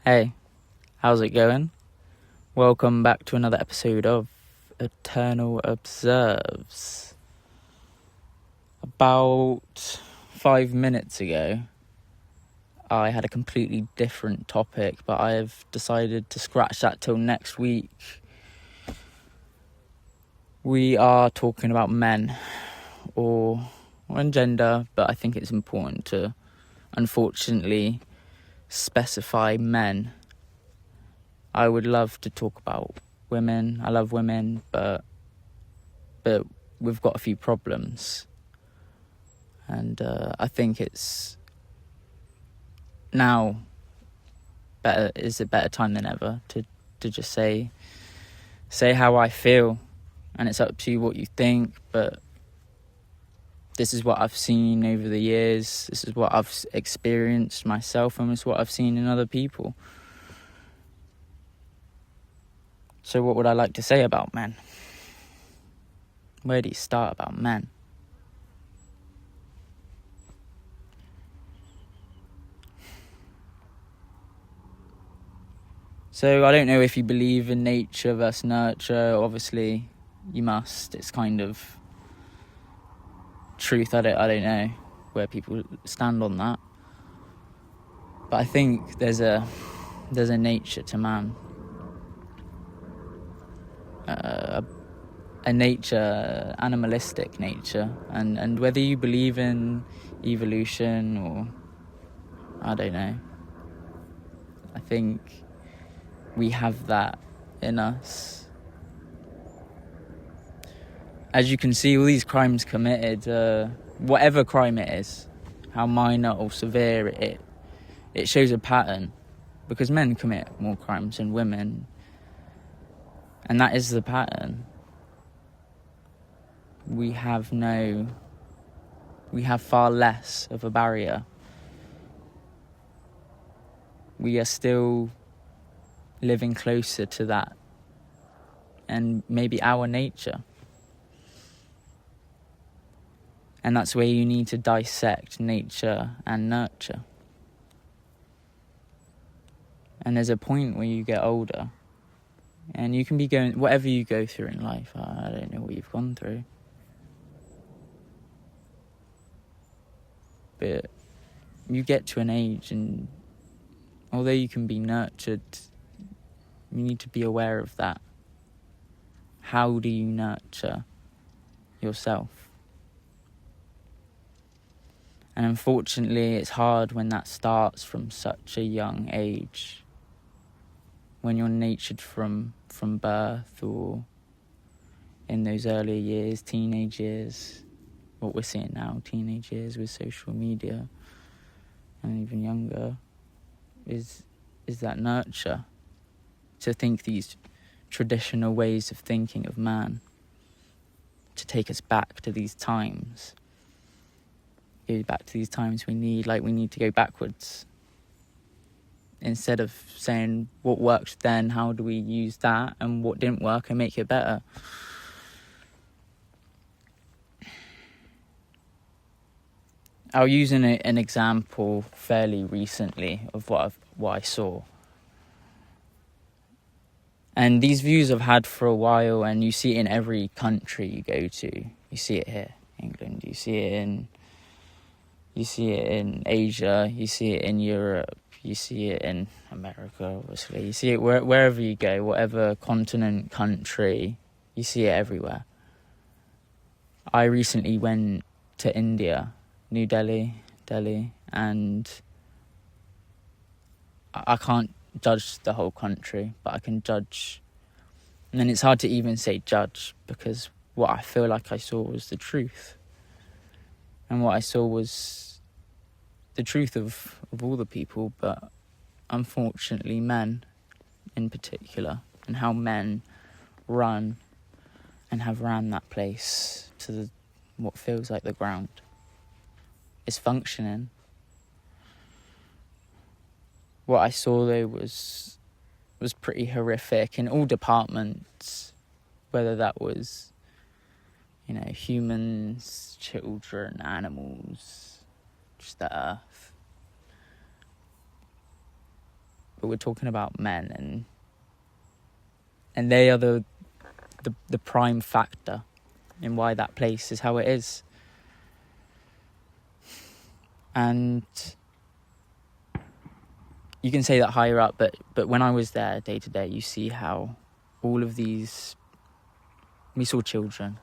Hey, how's it going? Welcome back to another episode of Eternal Observes. About 5 minutes ago, I had a completely different topic, but I have decided to scratch that till next week. We are talking about men, or gender, but I think it's important to, unfortunately, specify men. I would love to talk about women. I love women, but we've got a few problems. And I think it's now is a better time than ever to just say how I feel. And it's up to you what you think, but this is what I've seen over the years. This is what I've experienced myself, and it's what I've seen in other people. So what would I like to say about men? Where do you start about men? So I don't know if you believe in nature versus nurture. Obviously, you must. It's kind of truth. I don't know where people stand on that. But I think there's a nature to man. A nature, animalistic nature, and whether you believe in evolution or I don't know, I think we have that in us. As you can see, all these crimes committed, whatever crime it is, how minor or severe it shows a pattern, because men commit more crimes than women, and that is the pattern. We have far less of a barrier. We are still living closer to that, and maybe our nature. And that's where you need to dissect nature and nurture. And there's a point where you get older, and you can be going, whatever you go through in life, I don't know what you've gone through, but you get to an age, and although you can be nurtured, you need to be aware of that. How do you nurture yourself? And unfortunately, it's hard when that starts from such a young age. When you're natured from birth, or in those earlier years, teenage years, what we're seeing now, teenage years with social media, and even younger, is that nurture. To think these traditional ways of thinking of man, to take us back to these times. Go back to these times we need to go backwards. Instead of saying what worked then, how do we use that, and what didn't work and make it better. I'll use an example fairly recently of what I saw. And these views I've had for a while, and you see it in every country you go to. You see it here, England. You see it in Asia. You see it in Europe. You see it in America, obviously. You see it wherever you go, whatever continent, country. You see it everywhere. I recently went to India, New Delhi, and I can't judge the whole country, but I can judge. And then it's hard to even say judge, because what I feel like I saw was the truth. And what I saw was the truth of all the people, but unfortunately men in particular, and how men run and have ran that place to what feels like the ground. It's functioning. What I saw though was pretty horrific in all departments, whether that was, humans, children, animals, just the earth. but we're talking about men, and they are the prime factor in why that place is how it is. And you can say that higher up, but when I was there day to day, you see how all of these, we saw children.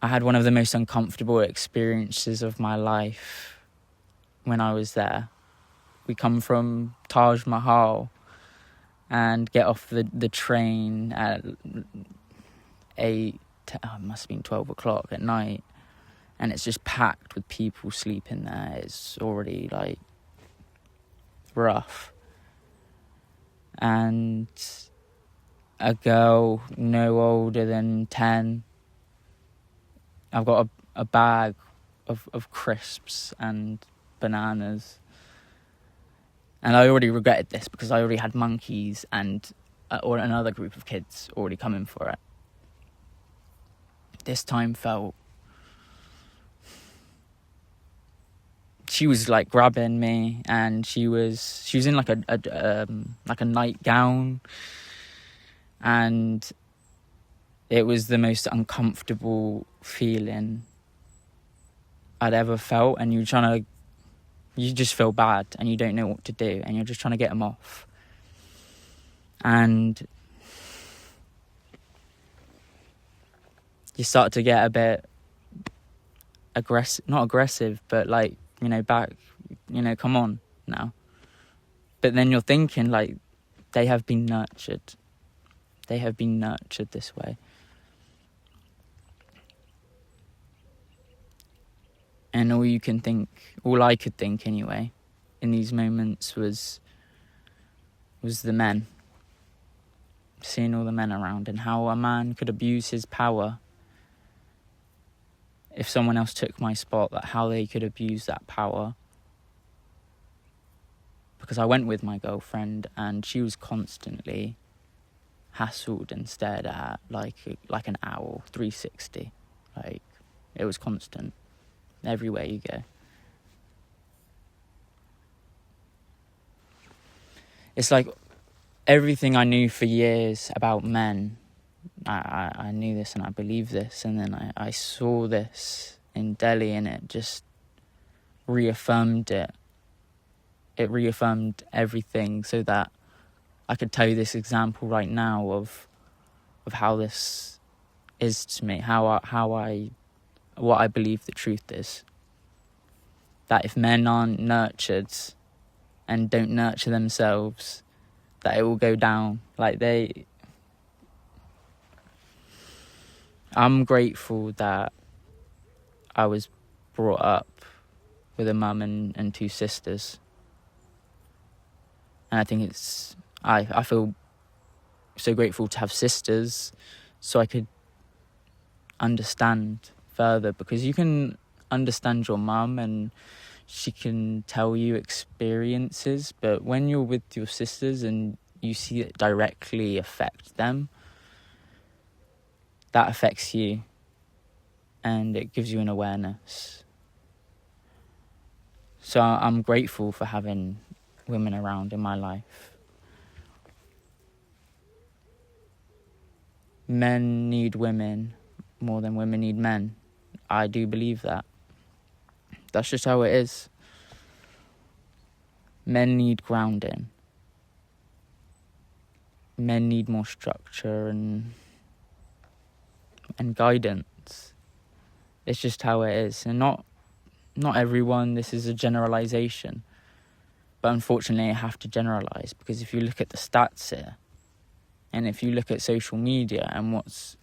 I had one of the most uncomfortable experiences of my life when I was there. We come from Taj Mahal and get off the train at it must have been 12 o'clock at night, and it's just packed with people sleeping there. It's already like rough. And a girl no older than 10, I've got a bag of crisps and bananas, and I already regretted this because I already had monkeys and or another group of kids already coming for it. This time felt, she was like grabbing me, and she was in like a nightgown, and it was the most uncomfortable feeling I'd ever felt. And you just feel bad and you don't know what to do, and you're just trying to get them off. And you start to get a bit not aggressive, but like, back, come on now. But then you're thinking, like, they have been nurtured this way. And all I could think anyway, in these moments was the men. Seeing all the men around, and how a man could abuse his power if someone else took my spot, that how they could abuse that power. Because I went with my girlfriend, and she was constantly hassled and stared at like an owl, 360. Like, it was constant everywhere you go. It's like everything I knew for years about men, I knew this and I believed this, and then I saw this in Delhi, and it just reaffirmed it. It reaffirmed everything, so that I could tell you this example right now of how this is to me, what I believe the truth is. That if men aren't nurtured and don't nurture themselves, that it will go down. I'm grateful that I was brought up with a mum and two sisters. And I think I feel so grateful to have sisters, so I could understand further, because you can understand your mum and she can tell you experiences, but when you're with your sisters and you see it directly affect them, that affects you, and it gives you an awareness. So I'm grateful for having women around in my life. Men need women more than women need men. I do believe that. That's just how it is. Men need grounding. Men need more structure and guidance. It's just how it is. And not everyone, this is a generalization. But unfortunately I have to generalize, because if you look at the stats here, and if you look at social media and what's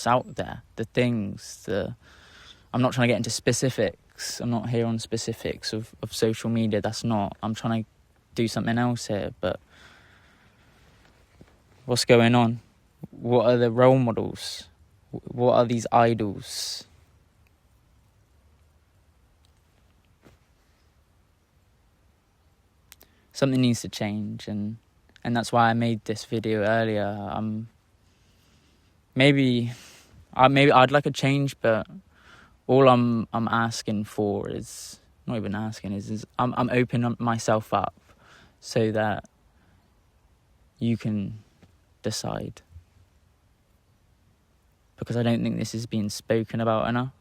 out there, I'm not trying to get into specifics. I'm not here on specifics of social media. I'm trying to do something else here. But what's going on? What are the role models? What are these idols? Something needs to change, and that's why I made this video earlier. Maybe I'd like a change, but all I'm asking for is not even asking, is I'm opening myself up so that you can decide. Because I don't think this is being spoken about enough.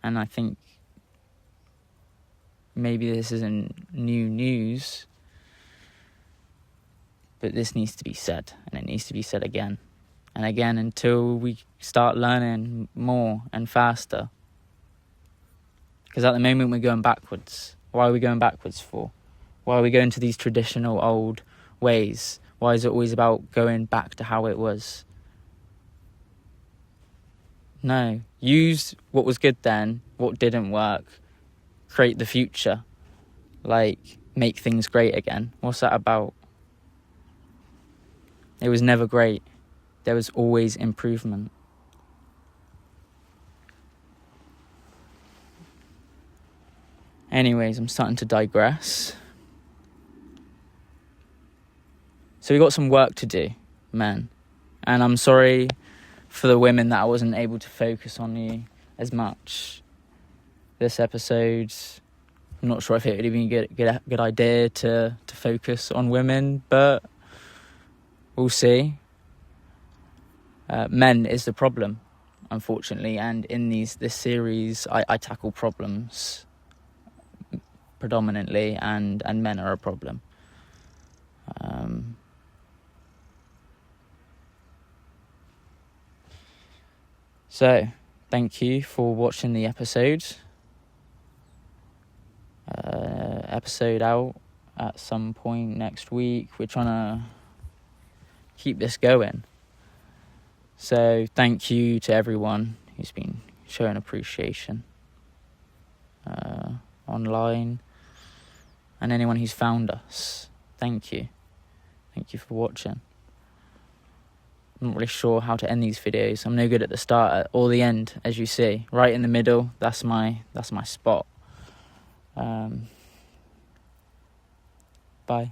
And I think maybe this isn't new news, but this needs to be said, and it needs to be said again and again until we start learning more and faster. Because at the moment we're going backwards. Why are we going backwards for? Why are we going to these traditional old ways? Why is it always about going back to how it was? No, use what was good then, what didn't work, create the future, like make things great again. What's that about? It was never great. There was always improvement. Anyways, I'm starting to digress. So we got some work to do, men. And I'm sorry for the women that I wasn't able to focus on you as much this episode. I'm not sure if it would even be a good idea to focus on women, but we'll see. Men is the problem, unfortunately, and in this series I tackle problems predominantly, and men are a problem. So, thank you for watching the episode. Episode out at some point next week. We're trying to keep this going. So, thank you to everyone who's been showing appreciation online, and anyone who's found us. Thank you. Thank you for watching. I'm not really sure how to end these videos. I'm no good at the start or the end, as you see. Right in the middle, that's my spot. Bye.